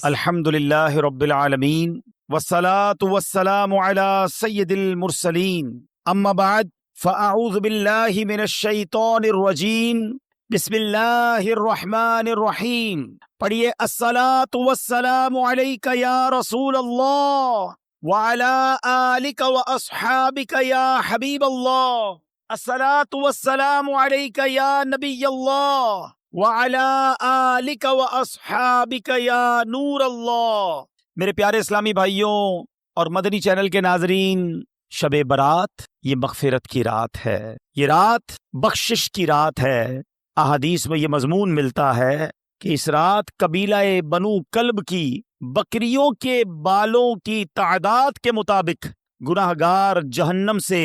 الحمد للہ رب العالمین والصلاة والسلام علی سید المرسلین اما بعد فاعوذ باللہ من الشیطان الرجیم بسم اللہ الرحمن الرحیم. پڑھیے الصلاة والسلام علیک یا رسول اللہ وعلی آلک واصحابک یا حبیب اللہ. الصلاة والسلام علیک یا نبی اللہ وعلی آلک واصحابک یا نور اللہ. میرے پیارے اسلامی بھائیوں اور مدنی چینل کے ناظرین، شب برات یہ مغفرت کی رات ہے، یہ رات بخشش کی رات ہے. احادیث میں یہ مضمون ملتا ہے کہ اس رات قبیلہ بنو کلب کی بکریوں کے بالوں کی تعداد کے مطابق گناہگار جہنم سے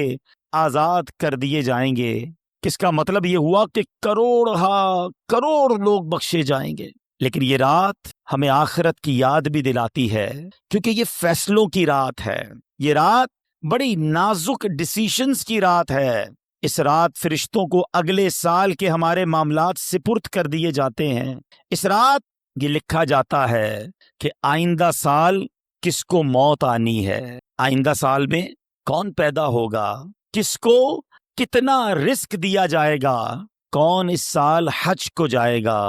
آزاد کر دیے جائیں گے. کس کا مطلب یہ ہوا کہ کروڑ لوگ بخشے جائیں گے. لیکن یہ رات ہمیں آخرت کی یاد بھی دلاتی ہے، کیونکہ یہ فیصلوں کی رات ہے. یہ رات بڑی نازک ڈیسیشنز کی رات ہے. اس رات فرشتوں کو اگلے سال کے ہمارے معاملات سپرد کر دیے جاتے ہیں. اس رات یہ لکھا جاتا ہے کہ آئندہ سال کس کو موت آنی ہے، آئندہ سال میں کون پیدا ہوگا، کس کو کتنا رزق دیا جائے گا، کون اس سال حج کو جائے گا.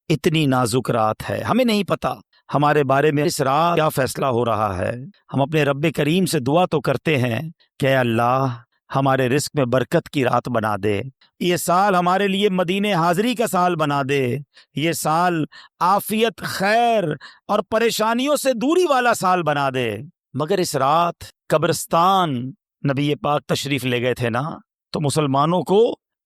اتنی نازک رات ہے، ہمیں نہیں پتا ہمارے بارے میں اس رات کیا فیصلہ ہو رہا ہے. ہم اپنے رب کریم سے دعا تو کرتے ہیں کہ اے اللہ ہمارے رزق میں برکت کی رات بنا دے، یہ سال ہمارے لیے مدینے حاضری کا سال بنا دے، یہ سال عافیت، خیر اور پریشانیوں سے دوری والا سال بنا دے. مگر اس رات قبرستان نبی پاک تشریف لے گئے تھے نا، تو مسلمانوں کو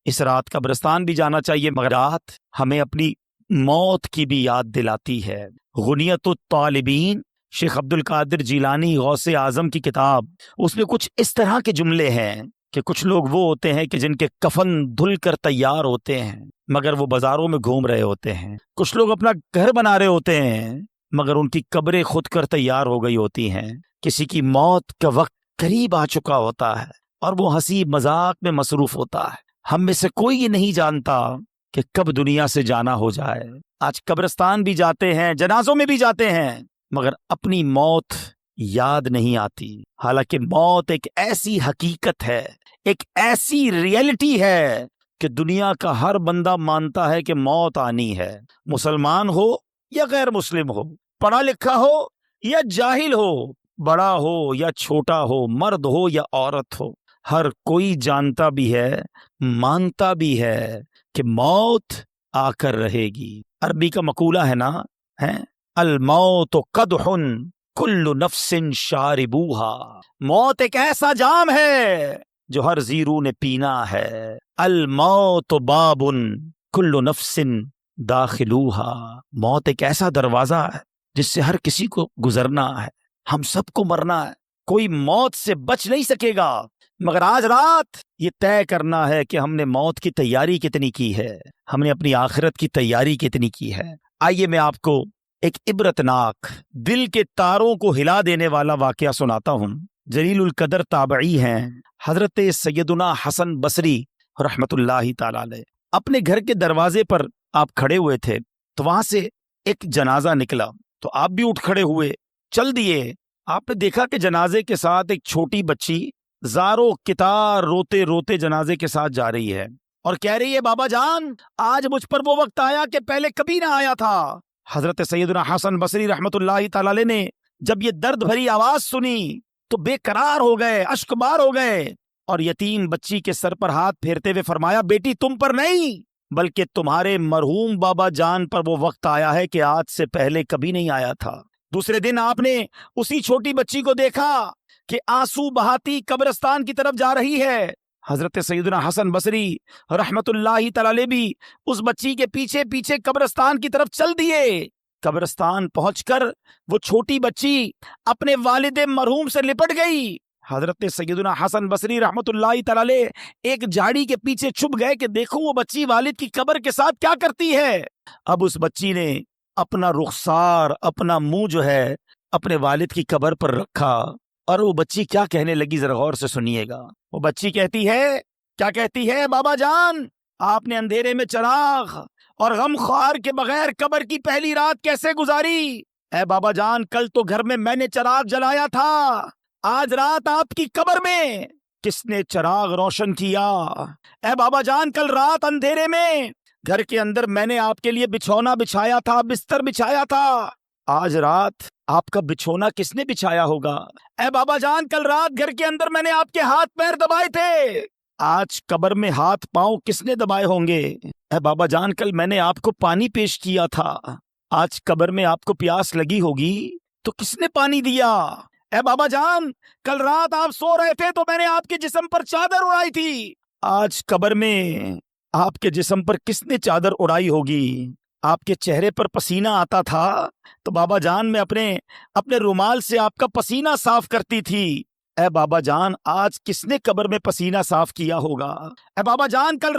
اس رات قبرستان بھی جانا چاہیے. مگر رات ہمیں اپنی موت کی بھی یاد دلاتی ہے. غنیت الطالبین شیخ عبد القادر جیلانی غوث اعظم کی کتاب، اس میں کچھ اس طرح کے جملے ہیں کہ کچھ لوگ وہ ہوتے ہیں کہ جن کے کفن دھل کر تیار ہوتے ہیں مگر وہ بازاروں میں گھوم رہے ہوتے ہیں. کچھ لوگ اپنا گھر بنا رہے ہوتے ہیں مگر ان کی قبریں خود کر تیار ہو گئی ہوتی ہیں. کسی کی موت کا وقت قریب آ چکا ہوتا ہے اور وہ ہنسی مذاق میں مصروف ہوتا ہے. ہم میں سے کوئی یہ نہیں جانتا کہ کب دنیا سے جانا ہو جائے. آج قبرستان بھی جاتے ہیں، جنازوں میں بھی جاتے ہیں، مگر اپنی موت یاد نہیں آتی. حالانکہ موت ایک ایسی حقیقت ہے، ایک ایسی ریئلٹی ہے کہ دنیا کا ہر بندہ مانتا ہے کہ موت آنی ہے. مسلمان ہو یا غیر مسلم ہو، پڑھا لکھا ہو یا جاہل ہو، بڑا ہو یا چھوٹا ہو، مرد ہو یا عورت ہو، ہر کوئی جانتا بھی ہے، مانتا بھی ہے کہ موت آ کر رہے گی. عربی کا مقولہ ہے نا، الموت قدح کل نفس شاربوہا. موت ایک ایسا جام ہے جو ہر زیرو نے پینا ہے. الموت باب کل نفس داخلوہا. موت ایک ایسا دروازہ ہے جس سے ہر کسی کو گزرنا ہے. ہم سب کو مرنا ہے، کوئی موت سے بچ نہیں سکے گا. مگر آج رات یہ طے کرنا ہے کہ ہم نے موت کی تیاری کتنی کی ہے، ہم نے اپنی آخرت کی تیاری کتنی کی ہے. آئیے میں آپ کو ایک عبرتناک، دل کے تاروں کو ہلا دینے والا واقعہ سناتا ہوں. جلیل القدر تابعی ہیں حضرت سیدنا حسن بصری رحمت اللہ تعالی علیہ. اپنے گھر کے دروازے پر آپ کھڑے ہوئے تھے تو وہاں سے ایک جنازہ نکلا تو آپ بھی اٹھ کھڑے ہوئے، چل دیے. آپ نے دیکھا کہ جنازے کے ساتھ ایک چھوٹی بچی زارو کتار روتے روتے جنازے کے ساتھ جا رہی ہے اور کہہ رہی ہے بابا جان آج مجھ پر وہ وقت آیا کہ پہلے کبھی نہ آیا تھا. حضرت سیدنا حسن بصری رحمت اللہ تعالی علیہ نے جب یہ درد بھری آواز سنی تو بے قرار ہو گئے، اشک بار ہو گئے اور یتیم بچی کے سر پر ہاتھ پھیرتے ہوئے فرمایا بیٹی تم پر نہیں بلکہ تمہارے مرحوم بابا جان پر وہ وقت آیا ہے کہ آج سے پہلے کبھی نہیں آیا تھا. دوسرے دن آپ نے اسی چھوٹی بچی کو دیکھا کہ آنسو بہاتی قبرستان کی طرف جا رہی ہے. حضرت سیدنا حسن بصری رحمت اللہ تعالی بھی اس بچی کے پیچھے پیچھے قبرستان کی طرف چل دیے. قبرستان پہنچ کر وہ چھوٹی بچی اپنے والد مرحوم سے لپٹ گئی. حضرت سیدنا حسن بصری رحمت اللہ تعالی ایک جھاڑی کے پیچھے چھپ گئے کہ دیکھو وہ بچی والد کی قبر کے ساتھ کیا کرتی ہے. اب اس بچی نے اپنا رخسار، اپنا منہ جو ہے اپنے والد کی قبر پر رکھا اور وہ بچی کیا کہنے لگی ذرا غور سے سنیے گا. وہ بچی کہتی ہے، کیا کہتی ہے؟ بابا جان آپ نے اندھیرے میں چراغ اور غم خوار کے بغیر قبر کی پہلی رات کیسے گزاری؟ اے بابا جان کل تو گھر میں نے چراغ جلایا تھا، آج رات آپ کی قبر میں کس نے چراغ روشن کیا؟ اے بابا جان کل رات اندھیرے میں گھر کے اندر میں نے آپ کے لیے بچھونا بچھایا تھا، بستر بچھایا تھا، آج رات آپ کا بچھونا کس نے بچھایا ہوگا؟ اے بابا جان کل رات گھر کے اندر میں نے آپ کے ہاتھ پیر دبائے تھے، آج قبر میں ہاتھ پاؤں کس نے دبائے ہوں گے؟ اے بابا جان کل میں نے آپ کو پانی پیش کیا تھا، آج قبر میں آپ کو پیاس لگی ہوگی تو کس نے پانی دیا؟ اے بابا جان کل رات آپ سو رہے تھے تو میں نے آپ کے جسم پر چادر اڑائی تھی، آج قبر میں آپ کے جسم پر کس نے چادر اڑائی ہوگی؟ آپ کے چہرے پر پسینہ آتا تھا تو بابا جان میں اپنے رومال سے آپ کا پسینہ صاف کرتی تھی، اے بابا جان آج کس نے قبر میں پسینہ صاف کیا ہوگا؟ اے بابا جان کل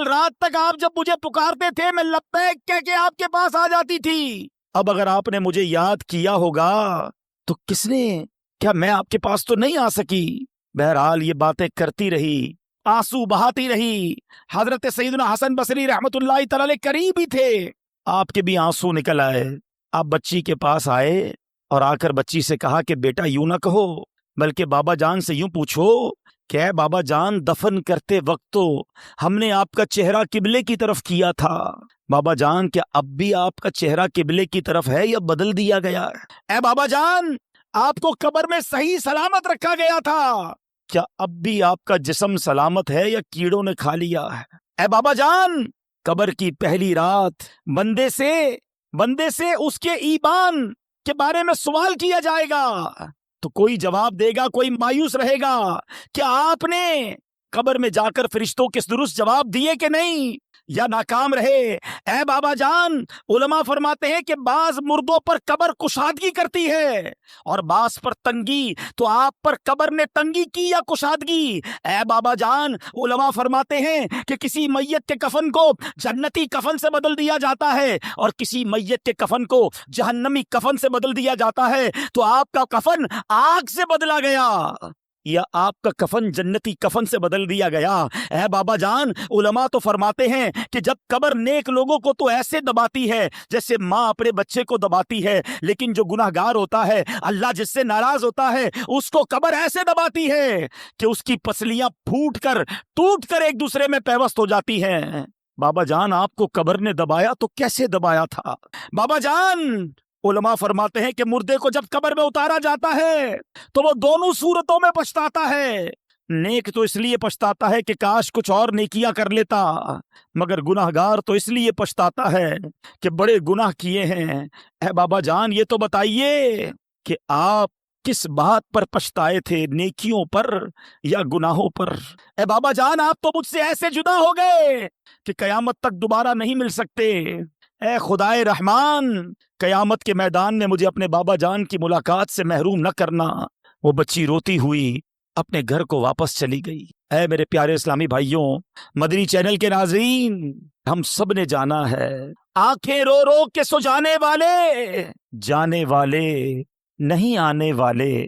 رات تک آپ جب مجھے پکارتے تھے میں لبیک کہہ کے آپ کے پاس آ جاتی تھی، اب اگر آپ نے مجھے یاد کیا ہوگا تو کس نے؟ کیا میں آپ کے پاس تو نہیں آ سکی؟ بہرحال یہ باتیں کرتی رہی، آنسو بہاتی رہی۔ حضرت سیدنا حسن بصری رحمت اللہ تعالی علیہ قریب ہی تھے، آپ کے بھی آنسو نکل آئے۔ آپ بچی کے پاس آئے اور آ کر بچی سے کہا کہ بیٹا یوں نہ کہو، بلکہ بابا جان سے یوں پوچھو کہ اے بابا جان دفن کرتے وقت تو ہم نے آپ کا چہرہ قبلے کی طرف کیا تھا، بابا جان کیا اب بھی آپ کا چہرہ قبلے کی طرف ہے یا بدل دیا گیا ہے؟ اے بابا جان آپ کو قبر میں صحیح سلامت رکھا گیا تھا، کیا اب بھی آپ کا جسم سلامت ہے یا کیڑوں نے کھا لیا ہے؟ اے بابا جان قبر کی پہلی رات بندے سے اس کے ایمان کے بارے میں سوال کیا جائے گا تو کوئی جواب دے گا، کوئی مایوس رہے گا کہ آپ نے قبر میں جا کر فرشتوں کے درست جواب دیے کہ نہیں یا ناکام رہے۔ اے بابا جان علماء فرماتے ہیں کہ بعض مردوں پر قبر کشادگی کرتی ہے اور بعض پر تنگی، تو آپ پر قبر نے تنگی کی یا کشادگی؟ اے بابا جان علماء فرماتے ہیں کہ کسی میت کے کفن کو جنتی کفن سے بدل دیا جاتا ہے اور کسی میت کے کفن کو جہنمی کفن سے بدل دیا جاتا ہے، تو آپ کا کفن آگ سے بدلا گیا یا آپ کا کفن جنتی کفن سے بدل دیا گیا؟ اے بابا جان علماء تو فرماتے ہیں کہ جب قبر نیک لوگوں کو تو ایسے دباتی ہے جیسے ماں اپنے بچے کو دباتی ہے، لیکن جو گناہگار ہوتا ہے، اللہ جس سے ناراض ہوتا ہے، اس کو قبر ایسے دباتی ہے کہ اس کی پسلیاں ٹوٹ کر ایک دوسرے میں پیوست ہو جاتی ہیں۔ بابا جان آپ کو قبر نے دبایا تو کیسے دبایا تھا؟ بابا جان علماء فرماتے ہیں کہ مردے کو جب قبر میں اتارا جاتا ہے تو وہ دونوں صورتوں میں پچھتاتا ہے۔ نیک تو اس لیے پچھتاتا ہے کہ کاش کچھ اور نیکیاں کر لیتا، مگر گناہگار تو اس لیے پچھتاتا ہے کہ بڑے گناہ کیے ہیں۔ اے بابا جان یہ تو بتائیے کہ آپ کس بات پر پچھتائے تھے، نیکیوں پر یا گناہوں پر؟ اے بابا جان آپ تو مجھ سے ایسے جدا ہو گئے کہ قیامت تک دوبارہ نہیں مل سکتے۔ اے خدائے رحمان قیامت کے میدان میں مجھے اپنے بابا جان کی ملاقات سے محروم نہ کرنا۔ وہ بچی روتی ہوئی اپنے گھر کو واپس چلی گئی۔ اے میرے پیارے اسلامی بھائیوں، مدنی چینل کے ناظرین، ہم سب نے جانا ہے آنکھیں رو رو کے سو جانے والے نہیں آنے والے،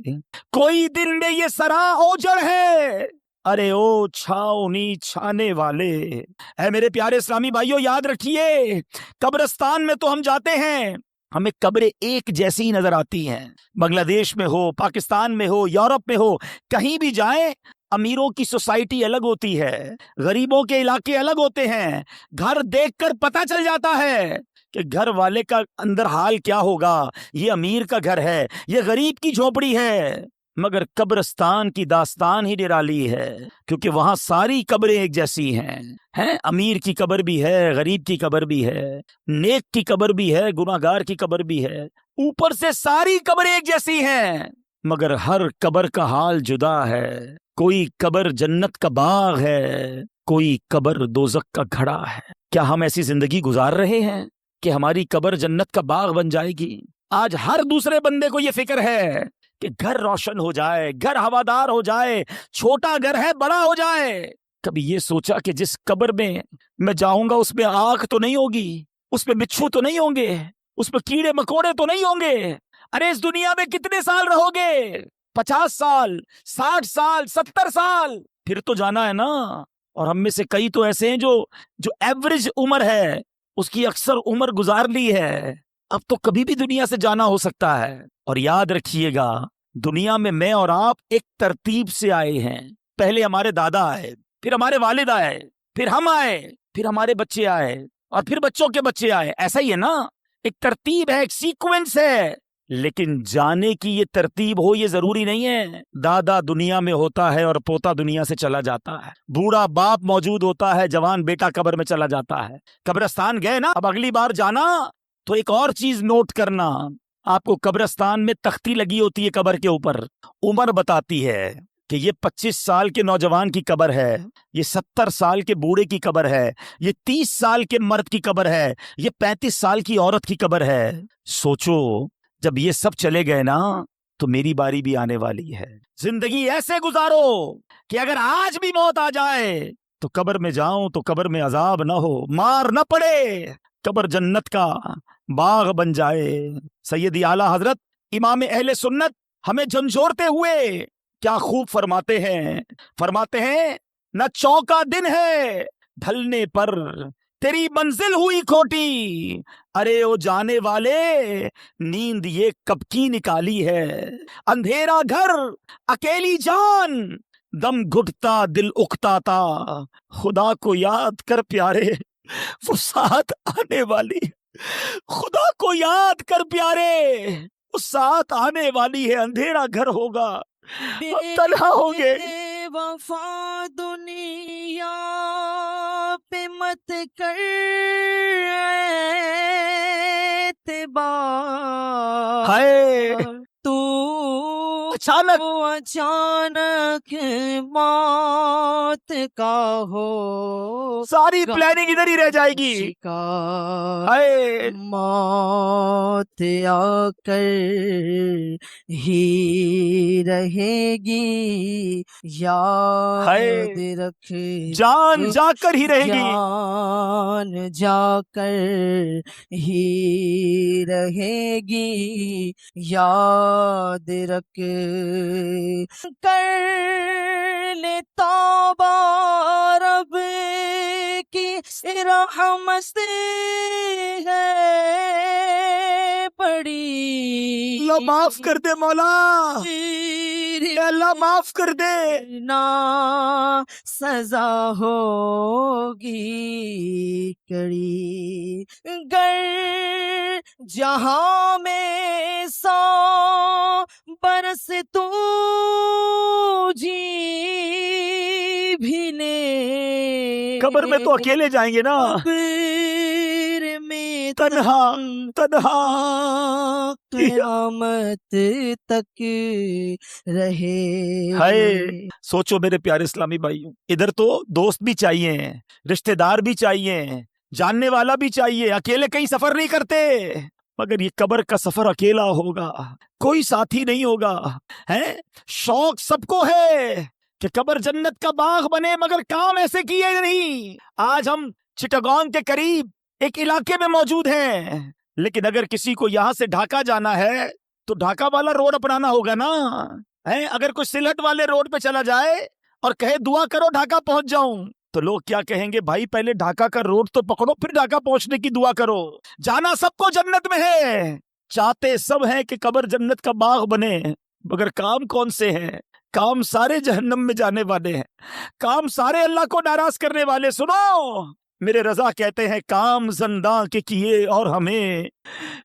کوئی دل میں یہ سرا اوجڑ ہے، ارے او چھاؤ نی چھانے والے۔ اے میرے پیارے اسلامی بھائیوں یاد رکھیے قبرستان میں تو ہم جاتے ہیں، ہمیں قبریں ایک جیسی ہی نظر آتی ہیں، بنگلہ دیش میں ہو، پاکستان میں ہو، یورپ میں ہو، کہیں بھی جائیں امیروں کی سوسائٹی الگ ہوتی ہے، غریبوں کے علاقے الگ ہوتے ہیں، گھر دیکھ کر پتہ چل جاتا ہے کہ گھر والے کا اندر حال کیا ہوگا، یہ امیر کا گھر ہے، یہ غریب کی جھونپڑی ہے۔ مگر قبرستان کی داستان ہی نرالی ہے، کیونکہ وہاں ساری قبریں ایک جیسی ہیں، امیر کی قبر بھی ہے، غریب کی قبر بھی ہے، نیک کی قبر بھی ہے، گناہگار کی قبر بھی ہے، اوپر سے ساری قبریں ایک جیسی ہیں، مگر ہر قبر کا حال جدا ہے۔ کوئی قبر جنت کا باغ ہے، کوئی قبر دوزخ کا گھڑا ہے۔ کیا ہم ایسی زندگی گزار رہے ہیں کہ ہماری قبر جنت کا باغ بن جائے گی؟ آج ہر دوسرے بندے کو یہ فکر ہے کہ گھر روشن ہو جائے، گھر ہوادار ہو جائے، چھوٹا گھر ہے بڑا ہو جائے۔ کبھی یہ سوچا کہ جس قبر میں جاؤں گا اس میں آگ تو نہیں ہوگی، اس میں بچھو تو نہیں ہوں گے، اس میں کیڑے مکوڑے تو نہیں ہوں گے؟ ارے اس دنیا میں کتنے سال رہو گے؟ 50 سال، 60 سال، 70 سال، پھر تو جانا ہے نا۔ اور ہم میں سے کئی تو ایسے ہیں جو ایوریج عمر ہے اس کی اکثر عمر گزار لی ہے، اب تو کبھی بھی دنیا سے جانا ہو سکتا ہے. اور یاد رکھیے گا دنیا میں میں اور آپ ایک ترتیب سے آئے ہیں. پہلے ہمارے دادا آئے, پھر ہمارے والد آئے, پھر ہم آئے, پھر ہمارے بچے آئے, اور پھر بچوں کے بچے آئے. ایسا ہی ہے نا, ایک ترتیب ہے, ایک سیکوینس ہے. لیکن جانے کی یہ ترتیب ہو یہ ضروری نہیں ہے. دادا دنیا میں ہوتا ہے اور پوتا دنیا سے چلا جاتا ہے. بوڑھا باپ موجود ہوتا ہے, جوان بیٹا قبر میں چلا جاتا ہے. قبرستان گئے نا, اب اگلی بار جانا تو ایک اور چیز نوٹ کرنا. آپ کو قبرستان میں تختی لگی ہوتی ہے قبر کے اوپر, عمر بتاتی ہے کہ یہ 25 سال کے نوجوان کی قبر ہے, یہ 70 سال کے بوڑھے کی قبر ہے, یہ 30 سال کے مرد کی قبر ہے, یہ 35 سال کی عورت کی قبر ہے. سوچو جب یہ سب چلے گئے نا تو میری باری بھی آنے والی ہے. زندگی ایسے گزارو کہ اگر آج بھی موت آ جائے تو قبر میں جاؤں تو قبر میں عذاب نہ ہو, مار نہ پڑے, قبر جنت کا باغ بن جائے. سیدی اعلیٰ حضرت امام اہل سنت ہمیں جھنجھوڑتے ہوئے کیا خوب فرماتے ہیں نہ چوکا دن ہے ڈھلنے پر تیری منزل ہوئی کھوٹی, ارے او جانے والے نیند یہ کب کی نکالی ہے. اندھیرا گھر اکیلی جان دم گھٹتا دل اکتاتا, خدا کو یاد کر پیارے وہ ساتھ آنے والی, خدا کو یاد کر پیارے وہ ساتھ آنے والی ہے. اندھیرا گھر ہوگا, تنہا ہوں گے. وفا دنیا پہ مت کر اعتبار, ہائے تو اچانک موت کا ہو ساری پلاننگ ادھر ہی رہ جائے گی. شکار, ہائے موت آ کر ہی رہے گی, یاد ہائے رکھ جان جا کر ہی رہے گی. جان جا کر ہی رہے گی, یاد رکھ کر لے توبہ رب کی رحمت ہے بڑی, اللہ معاف کر دے مولا, اللہ معاف کر دے. نہ سزا ہوگی کڑی, گر جہاں میں 100 برس تو جی بھی لے, قبر میں تو اکیلے جائیں گے نا, قبر میں تنہا تنہا. قیامت تک رہے. ہائے سوچو میرے پیارے اسلامی بھائیوں, ادھر تو دوست بھی چاہیے, رشتہ دار بھی چاہیے, جاننے والا بھی چاہیے. اکیلے کہیں سفر نہیں کرتے, مگر یہ قبر کا سفر اکیلا ہوگا, کوئی ساتھی نہیں ہوگا. ہیں شوق سب کو ہے کہ قبر جنت کا باغ بنے, مگر کام ایسے کیے نہیں. آج ہم چٹاگانگ کے قریب ایک علاقے میں موجود ہیں, لیکن اگر کسی کو یہاں سے ڈھاکہ جانا ہے تو ڈھاکہ والا روڈ اپنانا ہوگا نا. اگر کوئی سلہٹ والے روڈ پہ چلا جائے اور کہے دعا کرو ڈھاکہ پہنچ جاؤں, تو لوگ کیا کہیں گے, بھائی پہلے ڈھاکہ کا روڈ تو پکڑو پھر ڈھاکہ پہنچنے کی دعا کرو. جانا سب کو جنت میں ہے, چاہتے سب ہیں کہ قبر جنت کا باغ بنے, مگر کام کون سے ہیں؟ کام سارے جہنم میں جانے والے ہیں, کام سارے اللہ کو ناراض کرنے والے. سنو میرے رضا کہتے ہیں کام زنداں کے کیے اور ہمیں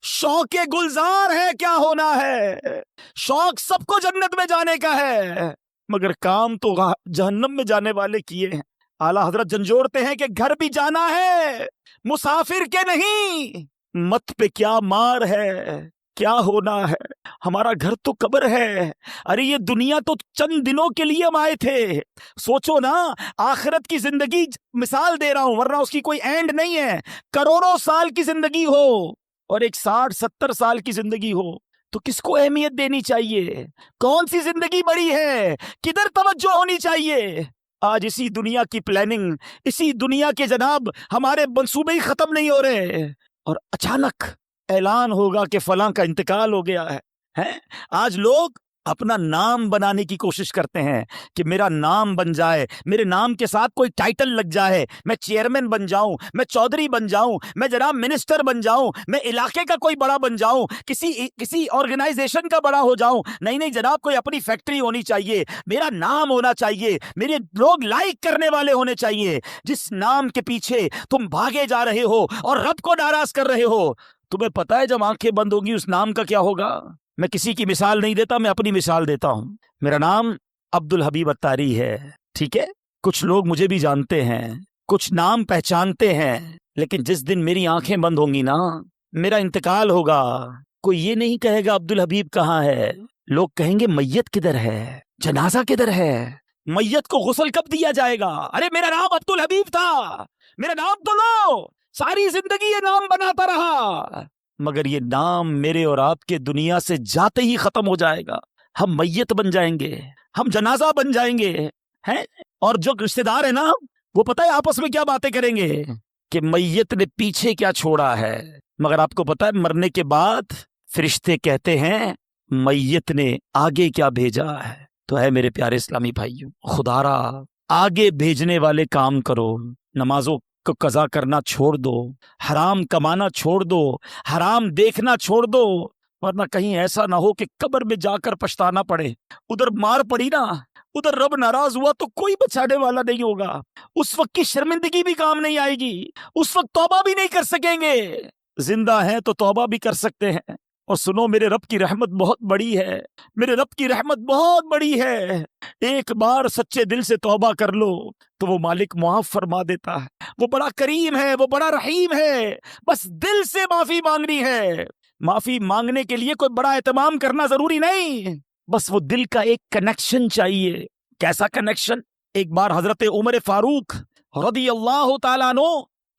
شوق گلزار ہے کیا ہونا ہے. شوق سب کو جنت میں جانے کا ہے, مگر کام تو جہنم میں جانے والے کیے ہیں. اعلیٰ حضرت جھنجھوڑتے ہیں کہ گھر بھی جانا ہے مسافر کے نہیں, مت پہ کیا مار ہے, کیا ہونا ہے, ہمارا گھر تو قبر ہے. ارے یہ دنیا تو چند دنوں کے لیے ہم آئے تھے. سوچو نا, آخرت کی زندگی مثال دے رہا ہوں, ورنہ اس کی کوئی اینڈ نہیں ہے. کروڑوں سال کی زندگی ہو اور ایک 60-70 سال کی زندگی ہو تو کس کو اہمیت دینی چاہیے؟ کون سی زندگی بڑی ہے, کدھر توجہ ہونی چاہیے؟ آج اسی دنیا کی پلاننگ, اسی دنیا کے جناب ہمارے منصوبے ہی ختم نہیں ہو رہے, اور اچانک اعلان ہوگا کہ فلاں کا انتقال ہو گیا ہے. آج لوگ اپنا نام بنانے کی کوشش کرتے ہیں کہ میرا نام بن جائے، میرے نام کے ساتھ کوئی ٹائٹل لگ جائے، میں چیئرمین بن جاؤں، میں چودھری بن جاؤں، میں جناب منسٹر بن جاؤں، میں علاقے کا کوئی بڑا بن جاؤں، کسی آرگنائزیشن کا بڑا ہو جاؤں۔ نہیں جناب، کوئی اپنی فیکٹری ہونی چاہیے، میرا نام ہونا چاہیے، میرے لوگ لائک کرنے والے ہونے چاہیے۔ جس نام کے پیچھے تم بھاگے جا رہے ہو اور رب کو ناراض کر رہے ہو، تمہیں پتا ہے جب آنکھیں بند ہوگی اس نام کا کیا ہوگا؟ میں کسی کی مثال نہیں دیتا، میں اپنی مثال دیتا ہوں۔ میرا نام عبد الحبیب اتاری ہے، ٹھیک ہے؟ کچھ لوگ مجھے بھی جانتے ہیں، کچھ نام پہچانتے ہیں، لیکن جس دن میری آنکھیں بند ہوں گی نا، میرا انتقال ہوگا، کوئی یہ نہیں کہے گا عبد الحبیب کہاں ہے، لوگ کہیں گے میت کدھر ہے، جنازہ کدھر ہے، میت کو غسل کب دیا جائے گا؟ ارے میرا نام عبد الحبیب تھا، میرا نام تو لو، ساری زندگی یہ نام بناتا رہا، مگر یہ نام میرے اور آپ کے دنیا سے جاتے ہی ختم ہو جائے گا۔ ہم میت بن جائیں گے، ہم جنازہ بن جائیں گے، ہیں؟ اور جو رشتہ دار ہیں نا، وہ پتہ ہے آپس میں کیا باتیں کریں گے کہ میت نے پیچھے کیا چھوڑا ہے، مگر آپ کو پتہ ہے مرنے کے بعد فرشتے کہتے ہیں میت نے آگے کیا بھیجا ہے۔ تو ہے میرے پیارے اسلامی بھائیوں، خدا را آگے بھیجنے والے کام کرو، نمازوں کو قضا کرنا چھوڑ دو، حرام کمانا چھوڑ دو، حرام دیکھنا چھوڑ دو، ورنہ کہیں ایسا نہ ہو کہ قبر میں جا کر پچھتانا پڑے۔ ادھر مار پڑی نا، ادھر رب ناراض ہوا تو کوئی بچانے والا نہیں ہوگا، اس وقت کی شرمندگی بھی کام نہیں آئے گی، اس وقت توبہ بھی نہیں کر سکیں گے۔ زندہ ہیں تو توبہ بھی کر سکتے ہیں۔ اور سنو، میرے رب کی رحمت بہت بڑی ہے، میرے رب کی رحمت بہت بڑی ہے۔ ایک بار سچے دل سے توبہ کر لو تو وہ مالک معاف فرما دیتا ہے، وہ بڑا کریم ہے، وہ بڑا رحیم ہے، بس دل سے معافی مانگنی ہے۔ معافی مانگنے کے لیے کوئی بڑا اہتمام کرنا ضروری نہیں، بس وہ دل کا ایک کنیکشن چاہیے۔ کیسا کنیکشن؟ ایک بار حضرت عمر فاروق رضی اللہ تعالیٰ عنہ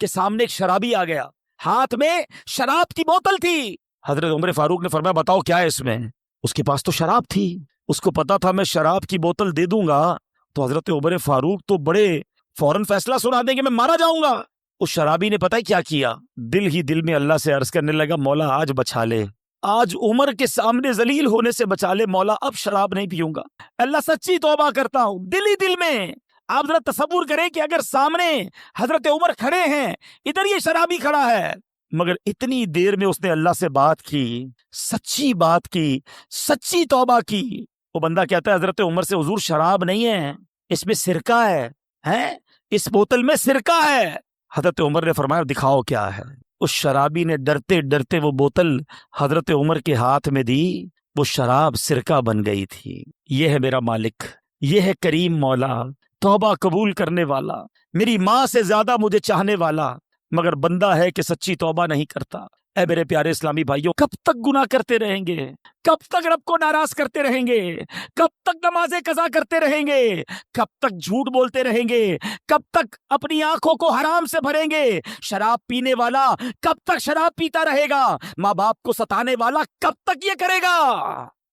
کے سامنے ایک شرابی آ گیا، ہاتھ میں شراب کی بوتل تھی۔ حضرت عمر فاروق نے فرمایا بتاؤ کیا ہے اس میں؟ اس کے پاس تو شراب تھی، اس کو پتا تھا میں شراب کی بوتل دے دوں گا تو حضرت عمر فاروق تو بڑے فوراً فیصلہ سنا دیں گے، میں مارا جاؤں گا۔ اس شرابی نے پتہ ہے کیا کیا؟ دل ہی دل میں اللہ سے عرض کرنے لگا مولا آج بچا لے، آج عمر کے سامنے ذلیل ہونے سے بچا لے مولا، اب شراب نہیں پیوں گا، اللہ سچی توبہ کرتا ہوں دل ہی دل میں۔ آپ ذرا تصور کریں کہ اگر سامنے حضرت عمر کھڑے ہیں، ادھر یہ شرابی کھڑا ہے، مگر اتنی دیر میں اس نے اللہ سے بات کی، سچی بات کی، سچی توبہ کی۔ وہ بندہ کہتا ہے حضرت عمر سے حضور شراب نہیں ہے، اس میں سرکہ ہے، ہیں اس بوتل میں سرکہ ہے۔ حضرت عمر نے فرمایا دکھاؤ کیا ہے۔ اس شرابی نے ڈرتے ڈرتے وہ بوتل حضرت عمر کے ہاتھ میں دی، وہ شراب سرکہ بن گئی تھی۔ یہ ہے میرا مالک، یہ ہے کریم مولا، توبہ قبول کرنے والا، میری ماں سے زیادہ مجھے چاہنے والا، مگر بندہ ہے کہ سچی توبہ نہیں کرتا۔ اے میرے پیارے اسلامی بھائیوں، کب تک گناہ کرتے رہیں گے؟ کب تک رب کو ناراض کرتے رہیں گے؟ کب تک نمازیں قضا کرتے رہیں گے؟ کب تک جھوٹ بولتے رہیں گے؟ کب تک اپنی آنکھوں کو حرام سے بھریں گے؟ شراب پینے والا کب تک شراب پیتا رہے گا؟ ماں باپ کو ستانے والا کب تک یہ کرے گا؟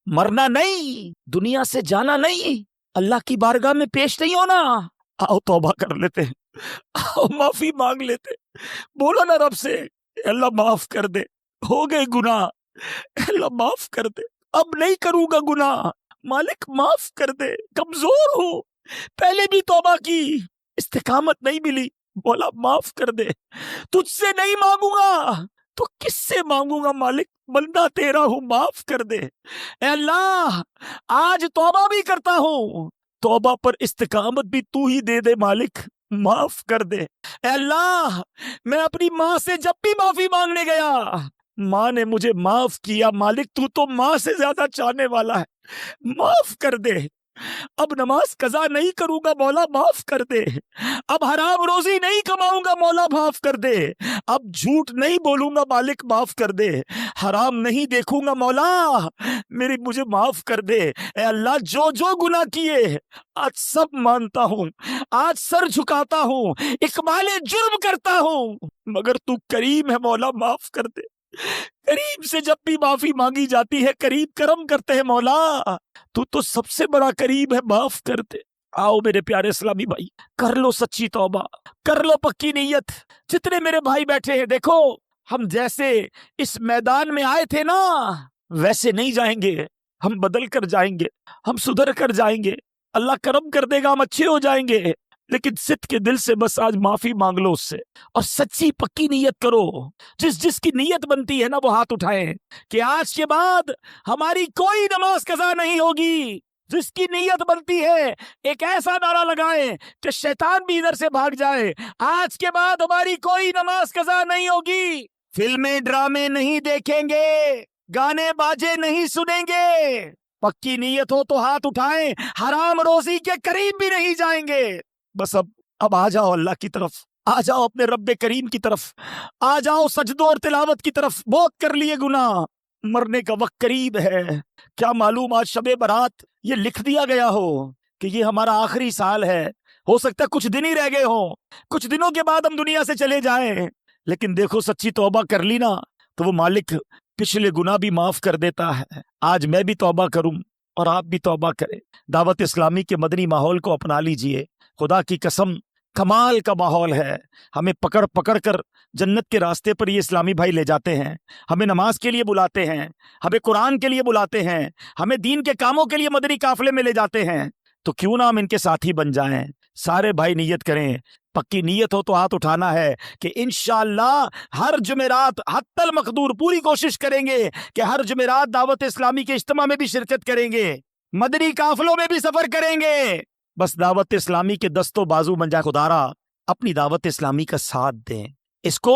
مرنا نہیں، دنیا سے جانا نہیں، اللہ کی بارگاہ میں پیش نہیں ہونا۔ آؤ توبہ کر لیتے ہیں، آؤ معافی مانگ لیتے، بولو نا رب سے اللہ معاف کر دے، ہو گئے گناہ، اللہ معاف کر دے، اب نہیں کروں گا گناہ، مالک معاف کر دے، کمزور ہوں، پہلے بھی توبہ کی استقامت نہیں ملی، مولا معاف کر دے، تجھ سے نہیں مانگوں گا تو کس سے مانگوں گا مالک، بندہ تیرا ہوں، معاف کر دے۔ اے اللہ آج توبہ بھی کرتا ہوں، توبہ پر استقامت بھی تو ہی دے دے مالک، معاف کر دے۔ اے اللہ میں اپنی ماں سے جب بھی معافی مانگنے گیا، ماں نے مجھے معاف کیا، مالک تو ماں سے زیادہ چاہنے والا ہے، معاف کر دے۔ اب نماز قضا نہیں کروں گا مولا، معاف کر دے۔ اب حرام روزی نہیں کماؤں گا مولا، معاف کر دے۔ اب جھوٹ نہیں بولوں گا مالک، معاف کر دے۔ حرام نہیں دیکھوں گا مولا، مجھے معاف کر دے۔ اے اللہ جو جو گناہ کیے آج سب مانتا ہوں، آج سر جھکاتا ہوں، اقبال جرم کرتا ہوں، مگر تو کریم ہے مولا، معاف کر دے۔ کریم سے جب بھی معافی مانگی جاتی ہے کریم کرم کرتے ہیں مولا، تو سب سے بڑا کریم ہے، معاف کر دے۔ آؤ میرے پیارے اسلامی بھائی، کر لو سچی توبہ، کر لو پکی نیت۔ جتنے میرے بھائی بیٹھے ہیں دیکھو، ہم جیسے اس میدان میں آئے تھے نا ویسے نہیں جائیں گے، ہم بدل کر جائیں گے، ہم سدھر کر جائیں گے، اللہ کرم کر دے گا، ہم اچھے ہو جائیں گے۔ لیکن صدق کے دل سے بس آج معافی مانگ لو اس سے، اور سچی پکی نیت کرو۔ جس کی نیت بنتی ہے نا وہ ہاتھ اٹھائیں کہ آج کے بعد ہماری کوئی نماز قضا نہیں ہوگی۔ جس کی نیت بنتی ہے ایک ایسا نعرہ لگائیں کہ شیطان بھی ادھر سے بھاگ جائے، آج کے بعد ہماری کوئی نماز قضا نہیں ہوگی، فلمیں ڈرامے نہیں دیکھیں گے، گانے باجے نہیں سنیں گے۔ پکی نیت ہو تو ہاتھ اٹھائیں، حرام روزی کے قریب بھی نہیں جائیں گے۔ بس اب آ جاؤ اللہ کی طرف، آ جاؤ اپنے رب کریم کی طرف، آ جاؤ سجدوں اور تلاوت کی طرف۔ بہت کر لیے گناہ، مرنے کا وقت قریب ہے۔ کیا معلوم آج شب برات یہ لکھ دیا گیا ہو کہ یہ ہمارا آخری سال ہے، ہو سکتا ہے کچھ دن ہی رہ گئے ہوں، کچھ دنوں کے بعد ہم دنیا سے چلے جائیں۔ لیکن دیکھو سچی توبہ کر لی نا تو وہ مالک پچھلے گناہ بھی معاف کر دیتا ہے۔ آج میں بھی توبہ کروں اور آپ بھی توبہ کریں، دعوت اسلامی کے مدنی ماحول کو اپنا لیجئے۔ خدا کی قسم کمال کا ماحول ہے، ہمیں پکڑ پکڑ کر جنت کے راستے پر یہ اسلامی بھائی لے جاتے ہیں، ہمیں نماز کے لیے بلاتے ہیں، ہمیں قرآن کے لیے بلاتے ہیں، ہمیں دین کے کاموں کے لیے مدنی قافلے میں لے جاتے ہیں۔ تو کیوں نہ ہم ان کے ساتھی بن جائیں؟ سارے بھائی نیت کریں، پکی نیت ہو تو ہاتھ اٹھانا ہے کہ انشاءاللہ ہر جمعرات حتی المقدور پوری کوشش کریں گے کہ ہر جمعرات دعوت اسلامی کے اجتماع میں بھی شرکت کریں گے، مدنی قافلوں میں بھی سفر کریں گے۔ بس دعوت اسلامی کے دست و بازو بن جائے۔ خدارا اپنی دعوت اسلامی کا ساتھ دیں، اس کو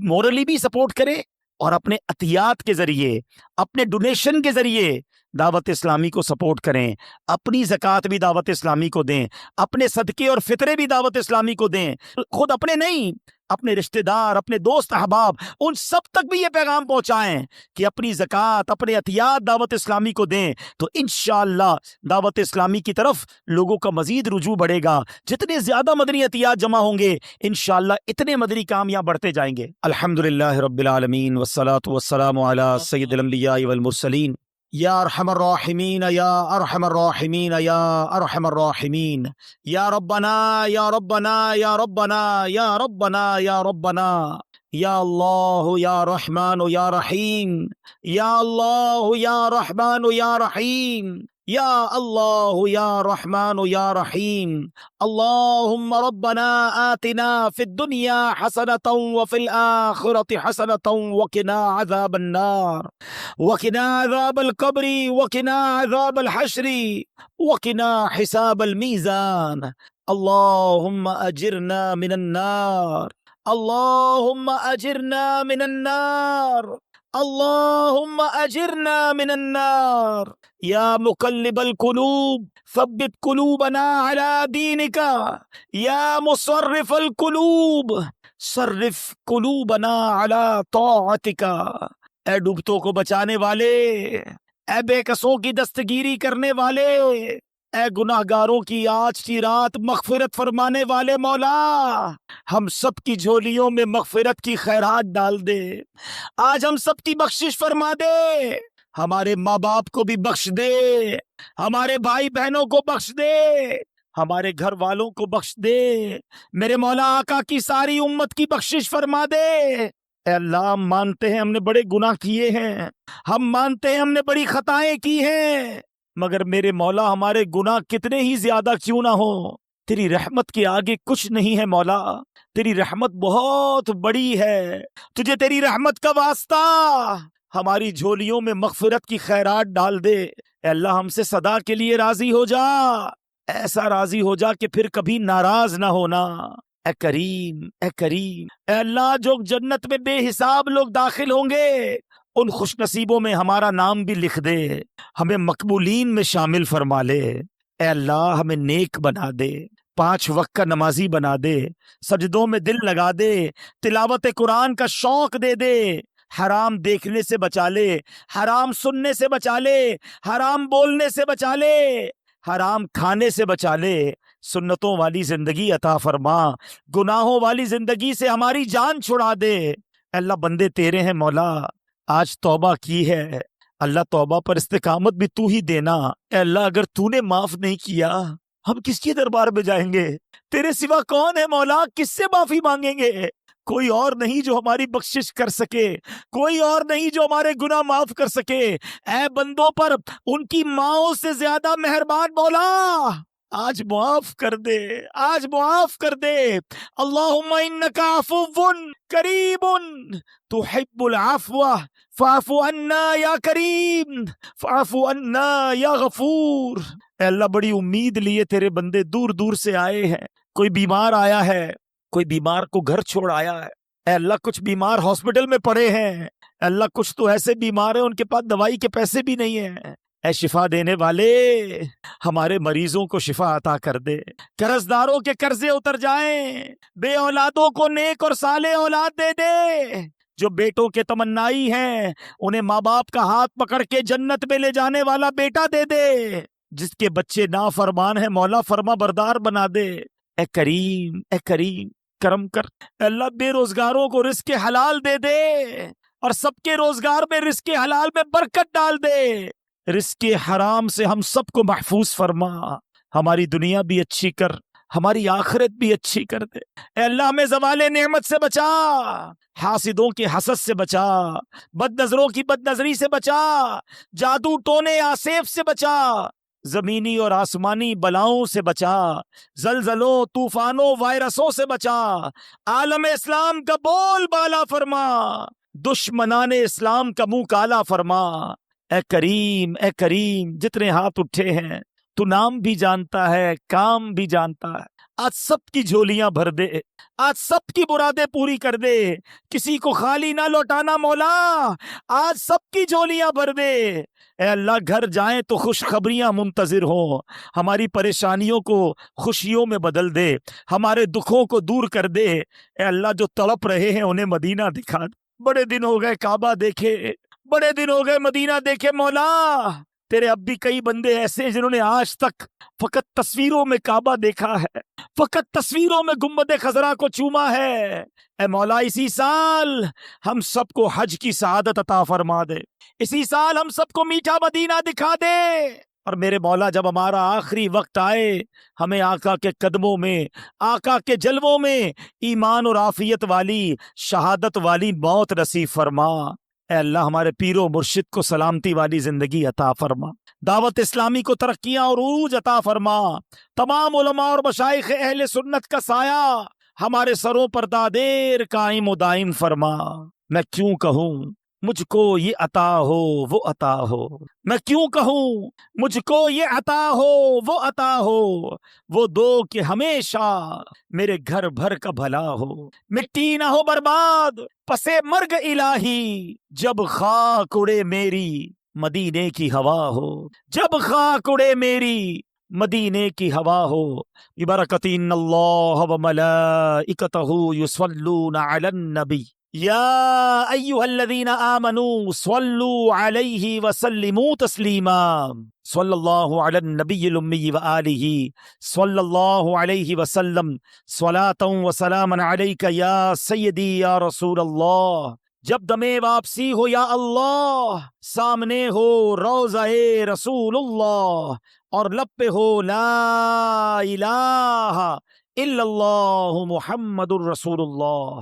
مورلی بھی سپورٹ کریں، اور اپنے عطیات کے ذریعے، اپنے ڈونیشن کے ذریعے دعوت اسلامی کو سپورٹ کریں۔ اپنی زکوٰۃ بھی دعوت اسلامی کو دیں، اپنے صدقے اور فطرے بھی دعوت اسلامی کو دیں۔ خود اپنے نہیں، اپنے رشتہ دار، اپنے دوست احباب، ان سب تک بھی یہ پیغام پہنچائیں کہ اپنی زکوٰۃ، اپنے عطیات دعوت اسلامی کو دیں، تو انشاءاللہ دعوت اسلامی کی طرف لوگوں کا مزید رجوع بڑھے گا۔ جتنے زیادہ مدنی عطیات جمع ہوں گے انشاءاللہ اتنے مدنی کام یہاں بڑھتے جائیں گے۔ الحمدللہ رب العالمین والصلاة والسلام علی سید الانبیاء والمرسلین، یا ارحم الراحمین، یا ارحم الراحمین، یا ارحم الراحمین، یا ربنا یا ربنا یا ربنا یا ربنا یا ربنا، یا اللہ یا رحمان یا رحیم، یا اللہ یا رحمان یا رحیم، یا اللہ یا رحمان یا رحیم۔ اللہم ربنا آتنا فی الدنیا حسنة وفی الآخرة حسنة وقنا عذاب النار، وقنا عذاب القبر، وقنا عذاب الحشر، وقنا حساب الميزان۔ اللہم اجرنا من النار، اللہم اجرنا من النار، اللہم اجرنا من النار۔ یا مقلب القلوب ثبت قلوبنا على دینک، یا مصرف القلوب صرف قلوبنا على طاعتک۔ اے ڈوبتوں کو بچانے والے، اے بے کسوں کی دستگیری کرنے والے، اے گناہگاروں کی آج کی رات مغفرت فرمانے والے مولا، ہم سب کی جھولیوں میں مغفرت کی خیرات ڈال دے۔ آج ہم سب کی بخشش فرما دے، ہمارے ماں باپ کو بھی بخش دے، ہمارے بھائی بہنوں کو بخش دے، ہمارے گھر والوں کو بخش دے۔ میرے مولا آقا کی ساری امت کی بخشش فرما دے۔ اے اللہ ہم مانتے ہیں ہم نے بڑے گناہ کیے ہیں، ہم مانتے ہیں ہم نے بڑی خطائیں کی ہیں، مگر میرے مولا ہمارے گناہ کتنے ہی زیادہ کیوں نہ ہو، تیری رحمت کے آگے کچھ نہیں ہے مولا۔ تیری رحمت بہت بڑی ہے، تجھے تیری رحمت کا واسطہ، ہماری جھولیوں میں مغفرت کی خیرات ڈال دے۔ اے اللہ ہم سے صدا کے لیے راضی ہو جا، ایسا راضی ہو جا کہ پھر کبھی ناراض نہ ہونا۔ اے کریم، اے کریم، اے اللہ جو جنت میں بے حساب لوگ داخل ہوں گے ان خوش نصیبوں میں ہمارا نام بھی لکھ دے، ہمیں مقبولین میں شامل فرما لے۔ اے اللہ ہمیں نیک بنا دے، 5 وقت کا نمازی بنا دے، سجدوں میں دل لگا دے، تلاوت قرآن کا شوق دے دے، حرام دیکھنے سے بچا لے، حرام سننے سے بچا لے، حرام بولنے سے بچا لے، حرام کھانے سے بچا لے، سنتوں والی زندگی عطا فرما، گناہوں والی زندگی سے ہماری جان چھڑا دے۔ اے اللہ بندے تیرے ہیں مولا، آج توبہ کی ہے، اللہ توبہ پر استقامت بھی تو ہی دینا۔ اے اللہ اگر تو نے معاف نہیں کیا ہم کس کے دربار میں جائیں گے؟ تیرے سوا کون ہے مولا؟ کس سے معافی مانگیں گے؟ کوئی اور نہیں جو ہماری بخشش کر سکے، کوئی اور نہیں جو ہمارے گناہ معاف کر سکے۔ اے بندوں پر ان کی ماؤں سے زیادہ مہربان مولا، آج معاف کر دے، آج معاف کر دے۔ اللہم انک عفو کریم تحب العفو فاعف عنا یا کریم، فاعف عنا یا غفور۔ اے اللہ بڑی امید لیے تیرے بندے دور دور سے آئے ہیں، کوئی بیمار آیا ہے، کوئی بیمار کو گھر چھوڑ آیا ہے، اے اللہ کچھ بیمار ہاسپٹل میں پڑے ہیں، اے اللہ کچھ تو ایسے بیمار ہیں ان کے پاس دوائی کے پیسے بھی نہیں ہیں، اے شفا دینے والے ہمارے مریضوں کو شفا عطا کر دے، قرض داروں کے قرضے اتر جائیں، بے اولادوں کو نیک اور صالح اولاد دے دے، جو بیٹوں کے تمنائی ہیں انہیں ماں باپ کا ہاتھ پکڑ کے جنت میں لے جانے والا بیٹا دے دے، جس کے بچے نافرمان ہیں مولا فرما بردار بنا دے۔ اے کریم، اے کریم کرم کر، اے اللہ بے روزگاروں کو رزق حلال دے دے اور سب کے روزگار میں رزق حلال میں برکت ڈال دے، رزق حرام سے ہم سب کو محفوظ فرما، ہماری دنیا بھی اچھی کر، ہماری آخرت بھی اچھی کر دے۔ اے اللہ ہمیں زوال نعمت سے بچا، حاسدوں کے حسد سے بچا، بد نظروں کی بد نظری سے بچا، جادو ٹونے آسیف سے بچا، زمینی اور آسمانی بلاؤں سے بچا، زلزلوں طوفانوں وائرسوں سے بچا، عالم اسلام کا بول بالا فرما، دشمنان اسلام کا منہ کالا فرما۔ اے کریم، اے کریم جتنے ہاتھ اٹھے ہیں تو نام بھی جانتا ہے، کام بھی جانتا ہے، آج سب کی جھولیاں بھر دے، آج سب کی مرادیں پوری کر دے، کسی کو خالی نہ لوٹانا مولا، آج سب کی جھولیاں بھر دے۔ اے اللہ گھر جائیں تو خوشخبریاں منتظر ہوں، ہماری پریشانیوں کو خوشیوں میں بدل دے، ہمارے دکھوں کو دور کر دے۔ اے اللہ جو تڑپ رہے ہیں انہیں مدینہ دکھا دے، بڑے دن ہو گئے کعبہ دیکھے، بڑے دن ہو گئے مدینہ دیکھے مولا، تیرے اب بھی کئی بندے ایسے ہیں جنہوں نے آج تک فقط تصویروں میں کعبہ دیکھا ہے، فقط تصویروں میں گنبد خضرا کو چوما ہے۔ اے مولا اسی سال ہم سب کو حج کی سعادت عطا فرما دے، اسی سال ہم سب کو میٹھا مدینہ دکھا دے، اور میرے مولا جب ہمارا آخری وقت آئے ہمیں آقا کے قدموں میں، آقا کے جلووں میں ایمان اور عافیت والی شہادت والی موت نصیب فرما۔ اے اللہ ہمارے پیر و مرشد کو سلامتی والی زندگی عطا فرما، دعوت اسلامی کو ترقیاں اور عروج عطا فرما، تمام علماء اور مشائخ اہل سنت کا سایہ ہمارے سروں پر دادیر قائم و دائم فرما۔ میں کیوں کہوں مجھ کو یہ عطا ہو وہ عطا ہو، میں کیوں کہوں مجھ کو یہ عطا ہو وہ عطا ہو، وہ دو کہ ہمیشہ میرے گھر بھر کا بھلا ہو، مٹی نہ ہو برباد پسے مرگ الہی، جب خاک اڑے میری مدینے کی ہوا ہو، جب خاک اڑے میری مدینے کی ہوا ہو۔ ببرکۃ ان اللہ وملائکتہ یصلون علی النبی یا ایھا الذین آمنوا صلوا علیہ وسلموا تسلیما، صلی اللہ علی النبی الامی وآلہ صلی اللہ علیہ وسلم، صلاۃ وسلاما علیک یا سیدی یا رسول اللہ۔ جب دمے واپسی ہو یا اللہ، سامنے ہو روضہ رسول اللہ، اور لب پہ ہو لا الہ الا اللہ محمد الرسول اللہ۔